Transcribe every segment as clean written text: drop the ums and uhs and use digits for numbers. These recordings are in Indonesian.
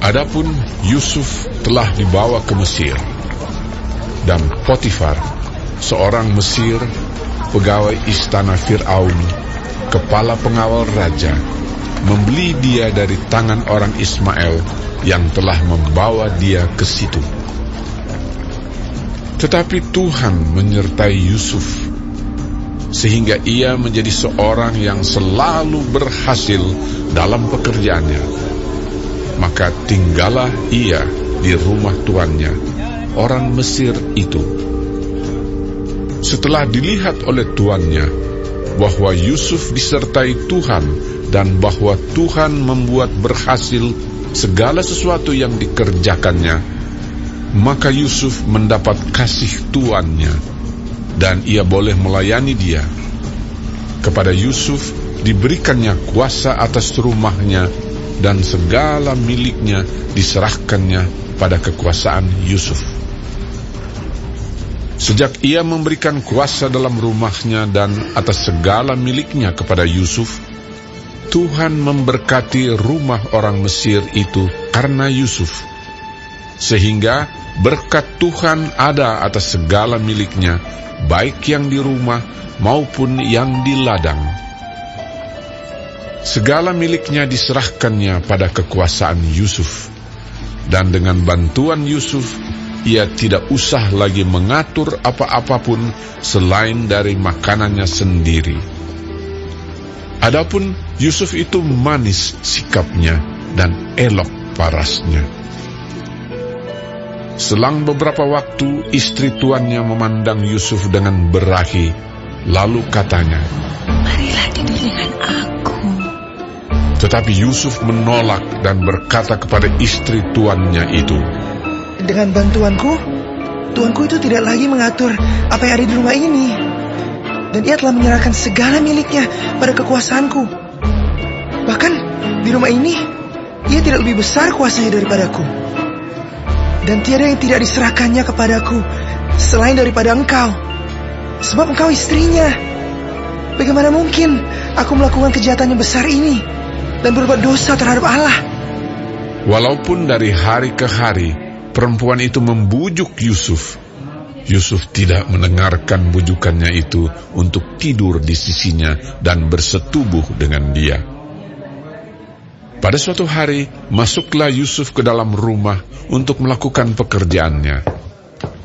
Adapun Yusuf telah dibawa ke Mesir, dan Potifar, seorang Mesir, pegawai istana Fir'aun, kepala pengawal raja, membeli dia dari tangan orang Ismail yang telah membawa dia ke situ. Tetapi Tuhan menyertai Yusuf, sehingga ia menjadi seorang yang selalu berhasil dalam pekerjaannya. Maka tinggallah ia di rumah tuannya, orang Mesir itu. Setelah dilihat oleh tuannya bahwa Yusuf disertai Tuhan dan bahwa Tuhan membuat berhasil segala sesuatu yang dikerjakannya, maka Yusuf mendapat kasih tuannya dan ia boleh melayani dia. Kepada Yusuf diberikannya kuasa atas rumahnya, dan segala miliknya diserahkannya pada kekuasaan Yusuf. Sejak ia memberikan kuasa dalam rumahnya dan atas segala miliknya kepada Yusuf, Tuhan memberkati rumah orang Mesir itu karena Yusuf, sehingga berkat Tuhan ada atas segala miliknya, baik yang di rumah maupun yang di ladang. Segala miliknya diserahkannya pada kekuasaan Yusuf, dan dengan bantuan Yusuf, ia tidak usah lagi mengatur apa-apapun selain dari makanannya sendiri. Adapun Yusuf itu manis sikapnya dan elok parasnya. Selang beberapa waktu, istri tuannya memandang Yusuf dengan berahi, lalu katanya, "Marilah tidur dengan aku." Tetapi Yusuf menolak dan berkata kepada istri tuannya itu, "Dengan bantuanku, tuanku itu tidak lagi mengatur apa yang ada di rumah ini, dan ia telah menyerahkan segala miliknya pada kekuasaanku. Bahkan di rumah ini, ia tidak lebih besar kuasanya daripadaku. Dan tiada yang tidak diserahkannya kepadaku selain daripada engkau, sebab engkau istrinya. Bagaimana mungkin aku melakukan kejahatan yang besar ini dan berbuat dosa terhadap Allah?" Walaupun dari hari ke hari perempuan itu membujuk Yusuf, Yusuf tidak mendengarkan bujukannya itu untuk tidur di sisinya dan bersetubuh dengan dia. Pada suatu hari, masuklah Yusuf ke dalam rumah untuk melakukan pekerjaannya.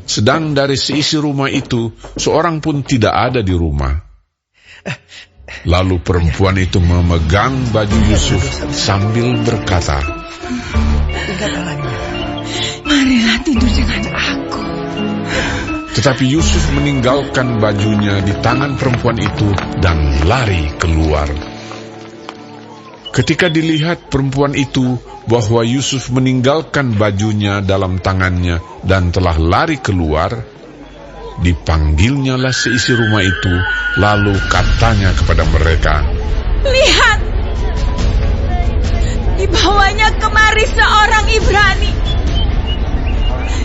Sedang dari seisi rumah itu, seorang pun tidak ada di rumah. Lalu perempuan itu memegang baju Yusuf sambil berkata, "Marilah tidur dengan aku." Tetapi Yusuf meninggalkan bajunya di tangan perempuan itu dan lari keluar. Ketika dilihat perempuan itu bahwa Yusuf meninggalkan bajunya dalam tangannya dan telah lari keluar, dipanggilnyalah seisi rumah itu, lalu katanya kepada mereka, "Lihat, dibawanya kemari seorang Ibrani,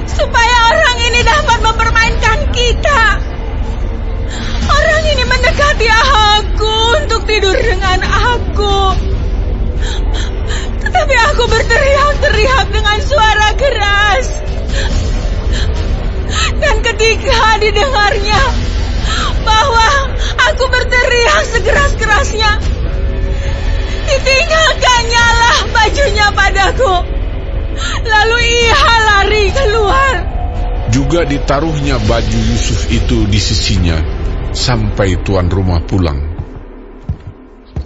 supaya orang ini dapat mempermainkan kita. Orang ini mendekati aku untuk tidur dengan aku. Tetapi aku berteriak-teriak dengan suara keras. Dan ketika didengarnya bahwa aku berteriak sekeras-kerasnya, ditinggalkannya lah bajunya padaku. Lalu ia lari keluar." Juga ditaruhnya baju Yusuf itu di sisinya sampai tuan rumah pulang.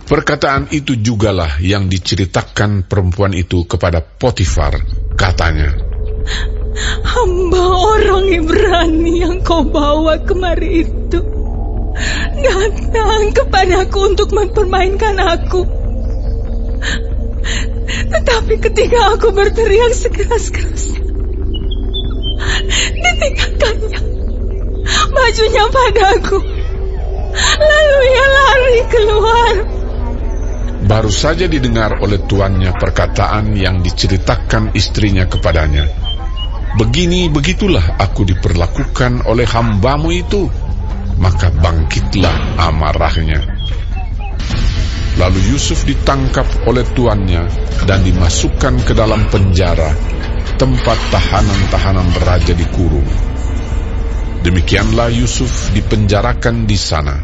Perkataan itu jugalah yang diceritakan perempuan itu kepada Potifar. Katanya, "Hamba orang Ibrani yang kau bawa kemari itu datang kepadaku untuk mempermainkan aku. Tetapi ketika aku berteriak sekeras-kerasnya, ditinggalkannya bajunya padaku. Lalu ia lari keluar." Baru saja didengar oleh tuannya perkataan yang diceritakan istrinya kepadanya. "Begitulah aku diperlakukan oleh hambamu itu." Maka bangkitlah amarahnya. Lalu Yusuf ditangkap oleh tuannya dan dimasukkan ke dalam penjara, tempat tahanan-tahanan raja dikurung. Demikianlah Yusuf dipenjarakan di sana.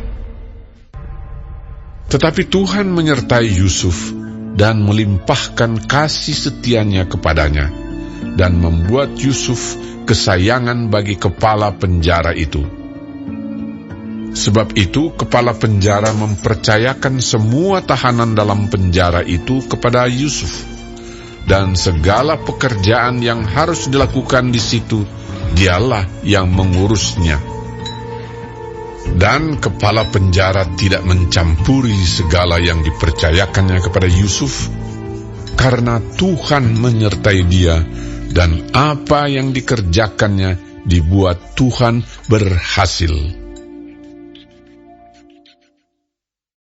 Tetapi Tuhan menyertai Yusuf dan melimpahkan kasih setianya kepadanya, dan membuat Yusuf kesayangan bagi kepala penjara itu. Sebab itu kepala penjara mempercayakan semua tahanan dalam penjara itu kepada Yusuf, dan segala pekerjaan yang harus dilakukan di situ dialah yang mengurusnya. Dan kepala penjara tidak mencampuri segala yang dipercayakannya kepada Yusuf, karena Tuhan menyertai dia, dan apa yang dikerjakannya dibuat Tuhan berhasil.